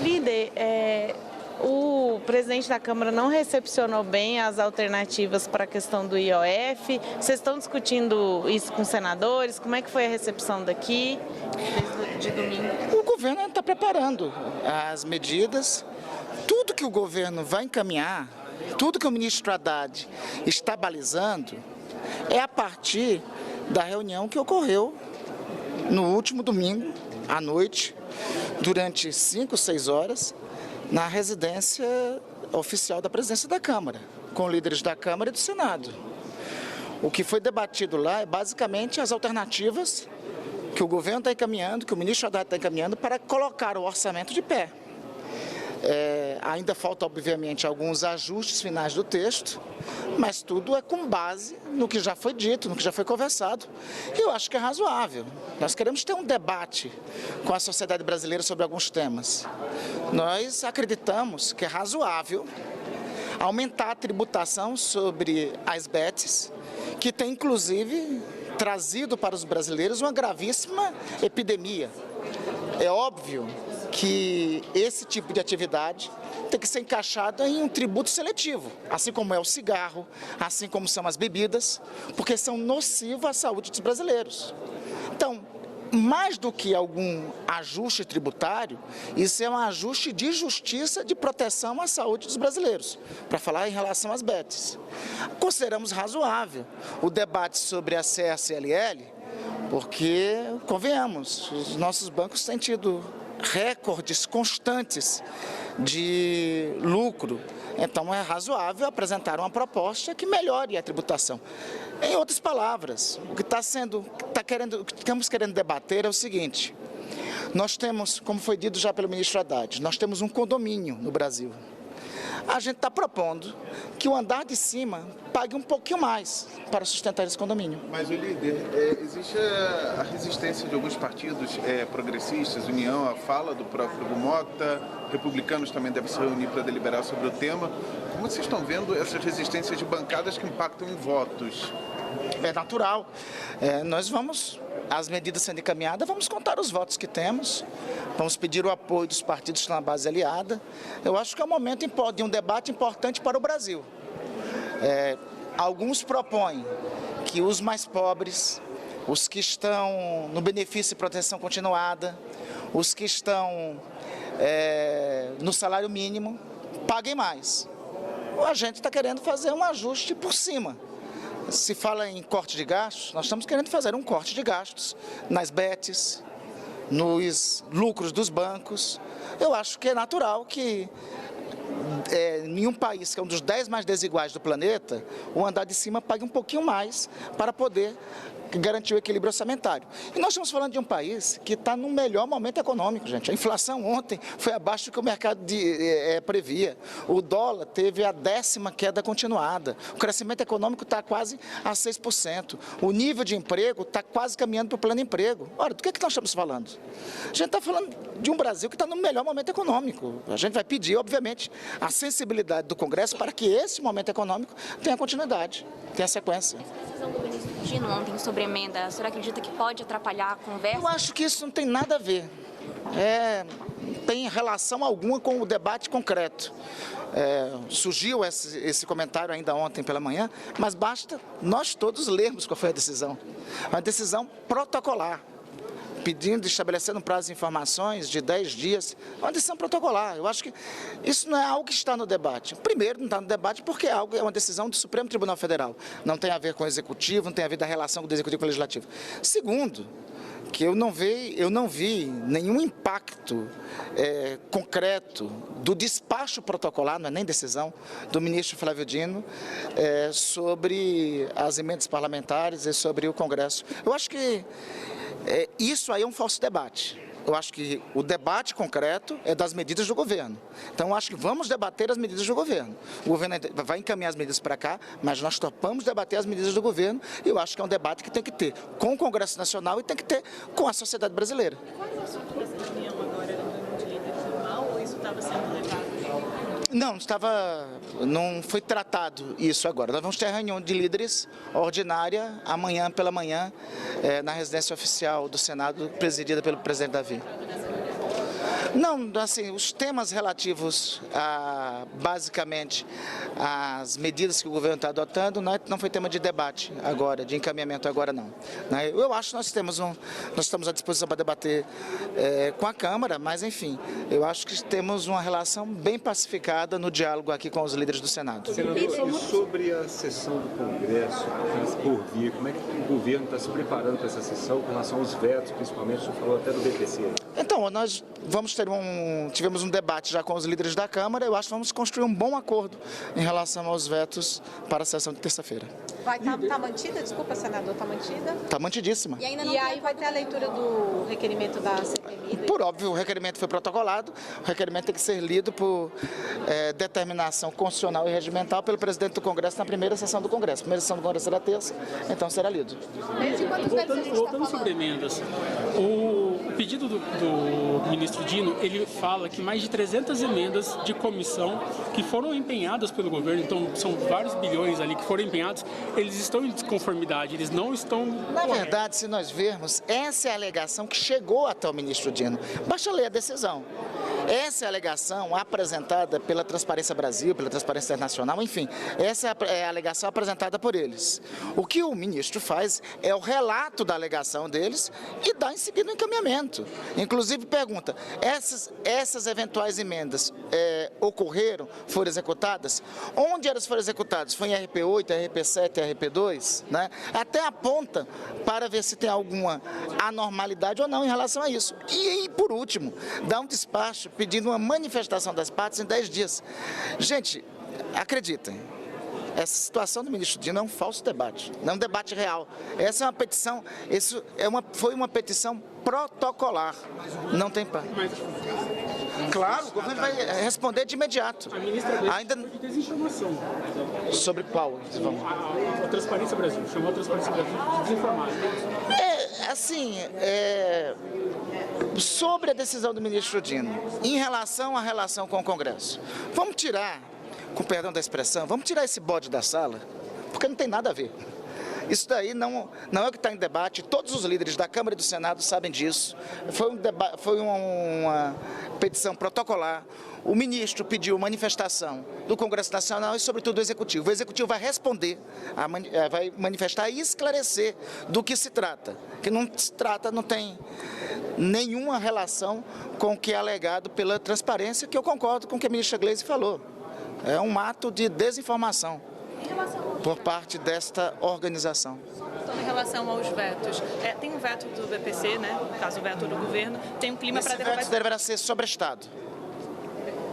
Líder, o presidente da Câmara não recepcionou bem as alternativas para a questão do IOF. Vocês estão discutindo isso com os senadores? Como é que foi a recepção daqui, desde domingo? O governo está preparando as medidas. Tudo que o governo vai encaminhar, tudo que o ministro Haddad está balizando, é a partir da reunião que ocorreu no último domingo, à noite, durante 5, 6 horas, na residência oficial da presidência da Câmara, com líderes da Câmara e do Senado. O que foi debatido lá é basicamente as alternativas que o governo está encaminhando, que o ministro Haddad está encaminhando para colocar o orçamento de pé. Ainda falta, obviamente, alguns ajustes finais do texto, mas tudo é com base no que já foi dito, no que já foi conversado. E eu acho que é razoável. Nós queremos ter um debate com a sociedade brasileira sobre alguns temas. Nós acreditamos que é razoável aumentar a tributação sobre as bets, que tem, inclusive, trazido para os brasileiros uma gravíssima epidemia. É óbvio que esse tipo de atividade tem que ser encaixado em um tributo seletivo, assim como é o cigarro, assim como são as bebidas, porque são nocivas à saúde dos brasileiros. Então, mais do que algum ajuste tributário, isso é um ajuste de justiça, de proteção à saúde dos brasileiros, para falar em relação às bets. Consideramos razoável o debate sobre a CSLL, porque, convenhamos, os nossos bancos têm tido recordes constantes de lucro. Então é razoável apresentar uma proposta que melhore a tributação. Em outras palavras, o que estamos querendo debater é o seguinte: nós temos, como foi dito já pelo ministro Haddad, nós temos um condomínio no Brasil. A gente está propondo que o andar de cima pague um pouquinho mais para sustentar esse condomínio. Mas, o líder, existe a resistência de alguns partidos progressistas, União, a fala do próprio Hugo Mota, republicanos também devem se reunir para deliberar sobre o tema. Como vocês estão vendo essas resistências de bancadas que impactam em votos? É natural. As medidas sendo encaminhadas, vamos contar os votos que temos, vamos pedir o apoio dos partidos que estão na base aliada. Eu acho que é um momento de um debate importante para o Brasil. Alguns propõem que os mais pobres, os que estão no benefício de proteção continuada, os que estão no salário mínimo, paguem mais. A gente está querendo fazer um ajuste por cima. Se fala em corte de gastos, nós estamos querendo fazer um corte de gastos nas bets, nos lucros dos bancos. Eu acho que é natural que em um país que é um dos 10 mais desiguais do planeta, o andar de cima pague um pouquinho mais para poder garantir o equilíbrio orçamentário. E nós estamos falando de um país que está no melhor momento econômico, gente. A inflação ontem foi abaixo do que o mercado previa. O dólar teve a 10ª queda continuada. O crescimento econômico está quase a 6%. O nível de emprego está quase caminhando para o plano emprego. Ora, do que nós estamos falando? A gente está falando de um Brasil que está no melhor momento econômico. A gente vai pedir, obviamente, a sensibilidade do Congresso para que esse momento econômico tenha continuidade, tenha sequência. A decisão do ministro Gino ontem sobre emenda, a senhora acredita que pode atrapalhar a conversa? Eu acho que isso não tem nada a ver. Não tem relação alguma com o debate concreto. Surgiu esse comentário ainda ontem pela manhã, mas basta nós todos lermos qual foi a decisão. Uma decisão protocolar, estabelecendo um prazo de informações de 10 dias, é uma decisão protocolar. Eu acho que isso não é algo que está no debate. Primeiro, não está no debate porque é uma decisão do Supremo Tribunal Federal. Não tem a ver com o Executivo, não tem a ver da relação do Executivo com o Legislativo. Segundo, que eu não vi nenhum impacto concreto do despacho protocolar, não é nem decisão, do ministro Flávio Dino sobre as emendas parlamentares e sobre o Congresso. Eu acho que isso aí é um falso debate. Eu acho que o debate concreto é das medidas do governo. Então, eu acho que vamos debater as medidas do governo. O governo vai encaminhar as medidas para cá, mas nós topamos debater as medidas do governo e eu acho que é um debate que tem que ter com o Congresso Nacional e tem que ter com a sociedade brasileira. Qual é a estrutura dessa reunião agora? Era uma reunião de líderes normal ou isso estava sendo levado? Não foi tratado isso agora. Nós vamos ter a reunião de líderes ordinária amanhã pela manhã na residência oficial do Senado, presidida pelo presidente Davi. Não, assim, os temas relativos basicamente, às medidas que o governo está adotando, não foi tema de debate agora, de encaminhamento agora não. Eu acho que nós estamos à disposição para debater com a Câmara, mas enfim, eu acho que temos uma relação bem pacificada no diálogo aqui com os líderes do Senado. Senador, e sobre a sessão do Congresso por vir, como é que o governo está se preparando para essa sessão com relação aos vetos, principalmente, o senhor falou até do BPC? Então, nós tivemos um debate já com os líderes da Câmara, eu acho que vamos construir um bom acordo em relação aos vetos para a sessão de terça-feira. Vai estar mantida? Desculpa, senador, está mantida? Está mantidíssima. E aí vai ter a leitura do requerimento da CPMI? Por óbvio, o requerimento foi protocolado, o requerimento tem que ser lido por determinação constitucional e regimental pelo presidente do Congresso na primeira sessão do Congresso. A primeira sessão do Congresso será terça, então será lido. Voltando sobre emendas, o pedido do ministro Dino, ele fala que mais de 300 emendas de comissão que foram empenhadas pelo governo, então são vários bilhões ali que foram empenhados, eles estão em desconformidade, eles não estão... Na verdade, se nós vermos, essa é a alegação que chegou até o ministro Dino. Basta ler a decisão. Essa é a alegação apresentada pela Transparência Brasil, pela Transparência Internacional, enfim, essa é a alegação apresentada por eles. O que o ministro faz é o relato da alegação deles e dá em seguida o encaminhamento. Inclusive pergunta, essas eventuais emendas ocorreram, foram executadas? Onde elas foram executadas? Foi em RP8, RP7, RP2? Né? Até aponta para ver se tem alguma anormalidade ou não em relação a isso. E por último, dá um despacho pedindo uma manifestação das partes em 10 dias. Gente, acreditem, essa situação do ministro Dino é um falso debate, não é um debate real. Essa é uma petição, foi uma petição protocolar, não tem par. Claro, o governo vai responder de imediato. A ministra ainda de desinformação. Sobre qual? A Transparência Brasil, chamou a Transparência Brasil de desinformada. Sobre a decisão do ministro Dino, em relação à relação com o Congresso, vamos tirar, com perdão da expressão, vamos tirar esse bode da sala, porque não tem nada a ver. Isso daí não é o que está em debate, todos os líderes da Câmara e do Senado sabem disso. Foi uma petição protocolar. O ministro pediu manifestação do Congresso Nacional e, sobretudo, do Executivo. O Executivo vai responder, vai manifestar e esclarecer do que se trata. Que não se trata, não tem nenhuma relação com o que é alegado pela transparência, que eu concordo com o que a ministra Gleisi falou. É um ato de desinformação por parte desta organização. Então, em relação aos vetos, tem um veto do BPC, né? No caso, o veto do governo, tem um clima para derrubar... Esse veto deverá ser sobrestado.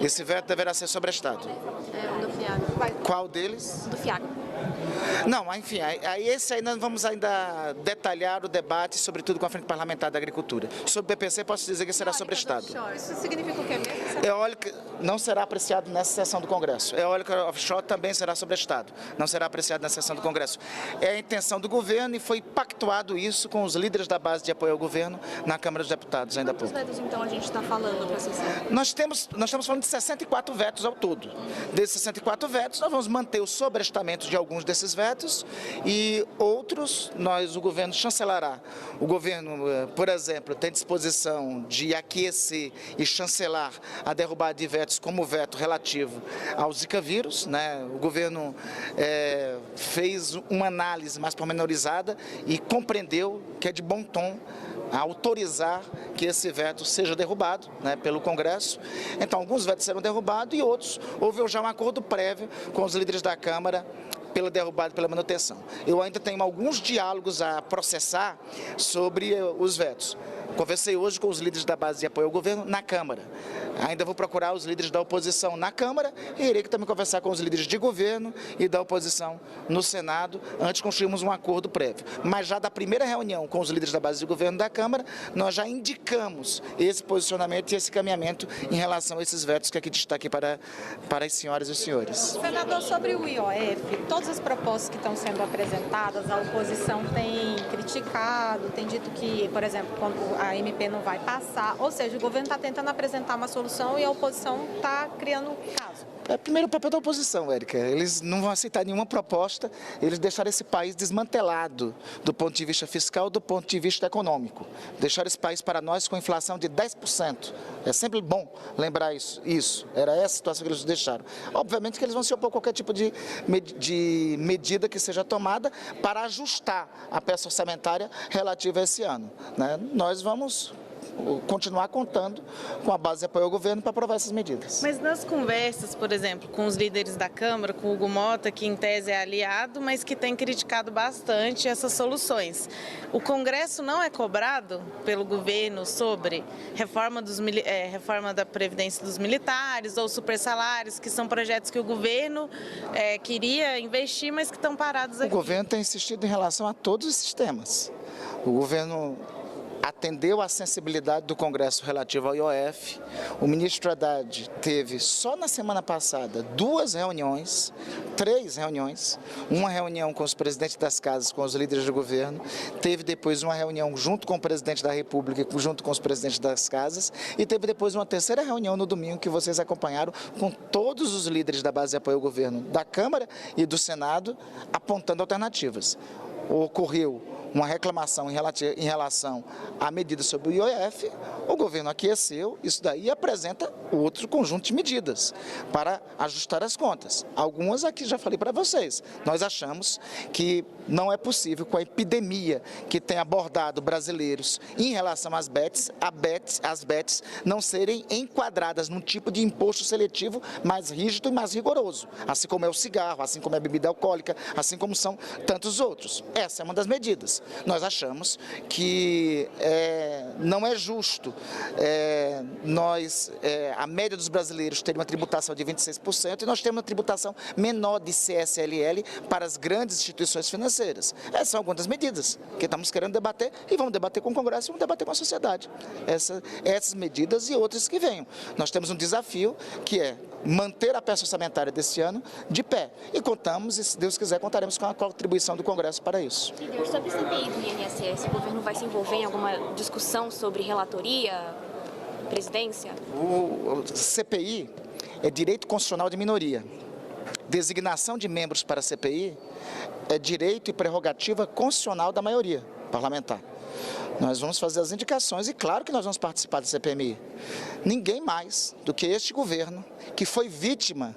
Esse veto deverá ser sobrestado. Do FIAG. Qual deles? Do FIAG. Não, enfim, esse aí nós vamos ainda detalhar o debate, sobretudo com a Frente Parlamentar da Agricultura. Sobre o BPC, posso dizer que será sobrestado. Isso significa o quê mesmo? Eólica não será apreciado nessa sessão do Congresso. Eólica offshore também será sobrestado. Não será apreciado nessa sessão do Congresso. É a intenção do governo e foi pactuado isso com os líderes da base de apoio ao governo na Câmara dos Deputados ainda há pouco. Quantos vetos, então, a gente está falando para a sessão? Nós estamos falando de 64 vetos ao todo. Desses 64 vetos, nós vamos manter o sobrestamento de alguns desses vetos e outros, o governo chancelará. O governo, por exemplo, tem disposição de aquecer e chancelar a derrubada de vetos como o veto relativo ao Zika vírus, né? O governo fez uma análise mais pormenorizada e compreendeu que é de bom tom autorizar que esse veto seja derrubado, né, pelo Congresso. Então, alguns vetos serão derrubados e outros, houve já um acordo prévio com os líderes da Câmara pela derrubada e pela manutenção. Eu ainda tenho alguns diálogos a processar sobre os vetos. Conversei hoje com os líderes da base de apoio ao governo na Câmara. Ainda vou procurar os líderes da oposição na Câmara e irei também conversar com os líderes de governo e da oposição no Senado, antes de construirmos um acordo prévio. Mas já da primeira reunião com os líderes da base de governo da Câmara, nós já indicamos esse posicionamento e esse caminhamento em relação a esses vetos que aqui destaquei para as senhoras e os senhores. Senador, sobre o IOF, todas as propostas que estão sendo apresentadas, a oposição tem criticado, tem dito que, por exemplo, quando a MP não vai passar, ou seja, o governo está tentando apresentar uma solução e a oposição está criando caso. Primeiro, o papel da oposição, Érica. Eles não vão aceitar nenhuma proposta, eles deixaram esse país desmantelado do ponto de vista fiscal, do ponto de vista econômico. Deixaram esse país para nós com inflação de 10%. É sempre bom lembrar isso. Era essa a situação que eles deixaram. Obviamente que eles vão se opor a qualquer tipo de medida que seja tomada para ajustar a peça orçamentária relativa a esse ano, né? Nós vamos continuar contando com a base de apoio ao governo para aprovar essas medidas. Mas nas conversas, por exemplo, com os líderes da Câmara, com o Hugo Mota, que em tese é aliado, mas que tem criticado bastante essas soluções, o Congresso não é cobrado pelo governo sobre reforma da Previdência dos militares ou supersalários, que são projetos que o governo queria investir, mas que estão parados aqui? O governo tem insistido em relação a todos esses temas. O governo atendeu à sensibilidade do Congresso relativo ao IOF. O ministro Haddad teve, só na semana passada, 3 reuniões, uma reunião com os presidentes das casas, com os líderes do governo, teve depois uma reunião junto com o presidente da República, junto com os presidentes das casas, e teve depois uma terceira reunião no domingo que vocês acompanharam com todos os líderes da base de apoio ao governo da Câmara e do Senado, apontando alternativas. Ocorreu uma reclamação em relação à medida sobre o IOF, o governo aqueceu isso daí e apresenta outro conjunto de medidas para ajustar as contas. Algumas aqui já falei para vocês. Nós achamos que não é possível, com a epidemia que tem abordado brasileiros em relação às bets, as bets não serem enquadradas num tipo de imposto seletivo mais rígido e mais rigoroso, assim como é o cigarro, assim como é a bebida alcoólica, assim como são tantos outros. Essa é uma das medidas. Nós achamos que não é justo a média dos brasileiros ter uma tributação de 26% e nós temos uma tributação menor de CSLL para as grandes instituições financeiras. Essas são algumas das medidas que estamos querendo debater e vamos debater com o Congresso e vamos debater com a sociedade. Essas medidas e outras que venham. Nós temos um desafio que é manter a peça orçamentária desse ano de pé. E contamos, e se Deus quiser, contaremos com a contribuição do Congresso para isso. Líder, sobre o CPI do INSS, o governo vai se envolver em alguma discussão sobre relatoria, presidência? O CPI é direito constitucional de minoria. Designação de membros para a CPI é direito e prerrogativa constitucional da maioria parlamentar. Nós vamos fazer as indicações e claro que nós vamos participar da CPMI. Ninguém mais do que este governo, que foi vítima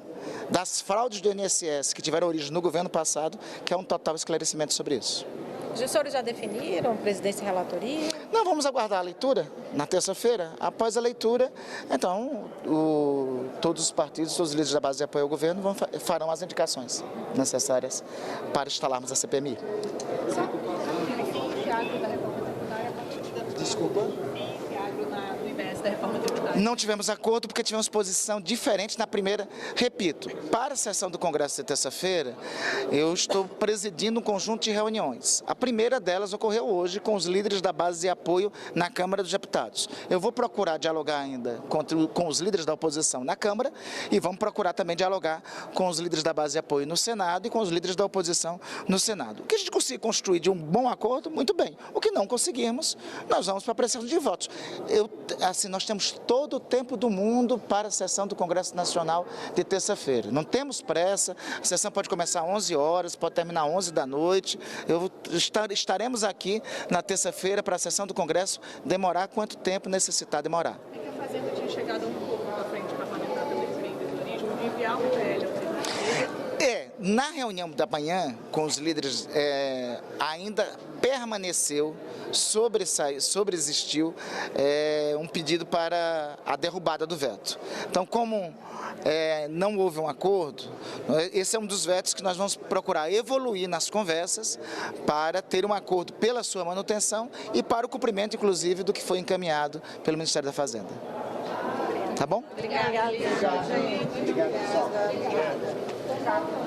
das fraudes do INSS que tiveram origem no governo passado, quer um total esclarecimento sobre isso. Os senhores já definiram presidência e relatoria? Não, vamos aguardar a leitura na terça-feira. Após a leitura, então, todos os partidos, todos os líderes da base de apoio ao governo farão as indicações necessárias para instalarmos a CPMI. Desculpa? Não tivemos acordo porque tivemos posição diferente na primeira. Repito, para a sessão do Congresso de terça-feira, eu estou presidindo um conjunto de reuniões. A primeira delas ocorreu hoje com os líderes da base de apoio na Câmara dos Deputados. Eu vou procurar dialogar ainda com os líderes da oposição na Câmara e vamos procurar também dialogar com os líderes da base de apoio no Senado e com os líderes da oposição no Senado. O que a gente conseguir construir de um bom acordo, muito bem. O que não conseguirmos, nós vamos para a pressão de votos. Nós temos todo o tempo do mundo para a sessão do Congresso Nacional de terça-feira. Não temos pressa, a sessão pode começar às 11 horas, pode terminar às 11 da noite. Estaremos aqui na terça-feira para a sessão do Congresso demorar quanto tempo necessitar demorar. É que a Fazenda tinha chegado um pouco à frente parlamentar do empreendedorismo de enviar um PL alternativo. Na reunião da manhã com os líderes, ainda permaneceu, sobreexistiu um pedido para a derrubada do veto. Então, como não houve um acordo, esse é um dos vetos que nós vamos procurar evoluir nas conversas para ter um acordo pela sua manutenção e para o cumprimento, inclusive, do que foi encaminhado pelo Ministério da Fazenda. Tá bom? Obrigada.